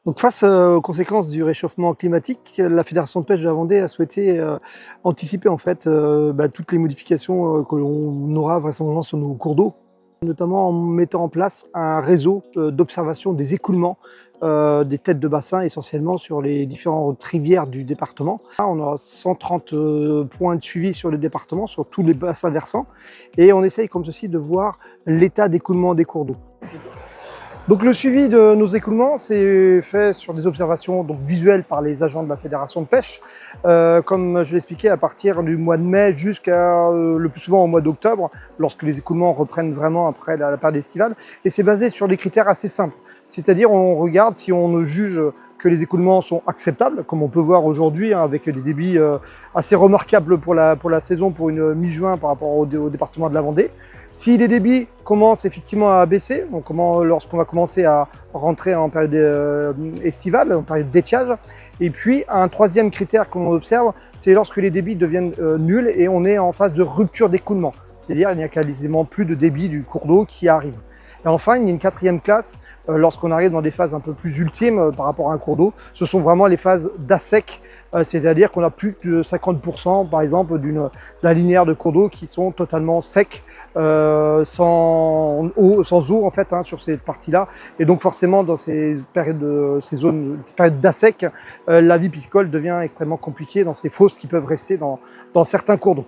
Donc face aux conséquences du réchauffement climatique, la Fédération de pêche de la Vendée a souhaité anticiper en fait toutes les modifications que l'on aura vraisemblablement sur nos cours d'eau, notamment en mettant en place un réseau d'observation des écoulements des têtes de bassin essentiellement sur les différentes rivières du département. Là, on a 130 points de suivi sur le département, sur tous les bassins versants, et on essaye comme ceci de voir l'état d'écoulement des cours d'eau. Donc le suivi de nos écoulements, c'est fait sur des observations donc, visuelles par les agents de la Fédération de pêche, comme je l'expliquais, à partir du mois de mai jusqu'à le plus souvent au mois d'octobre, lorsque les écoulements reprennent vraiment après la période estivale. Et c'est basé sur des critères assez simples, c'est-à-dire on regarde si on juge que les écoulements sont acceptables, comme on peut voir aujourd'hui, hein, avec des débits assez remarquables pour la saison, pour une mi-juin par rapport au département de la Vendée. Si les débits commencent effectivement à baisser, lorsqu'on va commencer à rentrer en période estivale, en période d'étiage, et puis un troisième critère qu'on observe, c'est lorsque les débits deviennent nuls et on est en phase de rupture d'écoulement, c'est-à-dire il n'y a quasiment plus de débit du cours d'eau qui arrive. Et enfin, il y a une quatrième classe, lorsqu'on arrive dans des phases un peu plus ultimes par rapport à un cours d'eau, ce sont vraiment les phases d'assec, c'est-à-dire qu'on a plus de 50% par exemple d'un linéaire de cours d'eau qui sont totalement secs, sans eau en fait, hein, sur cette partie-là. Et donc forcément dans ces périodes, ces périodes d'assec, la vie piscicole devient extrêmement compliquée dans ces fosses qui peuvent rester dans certains cours d'eau.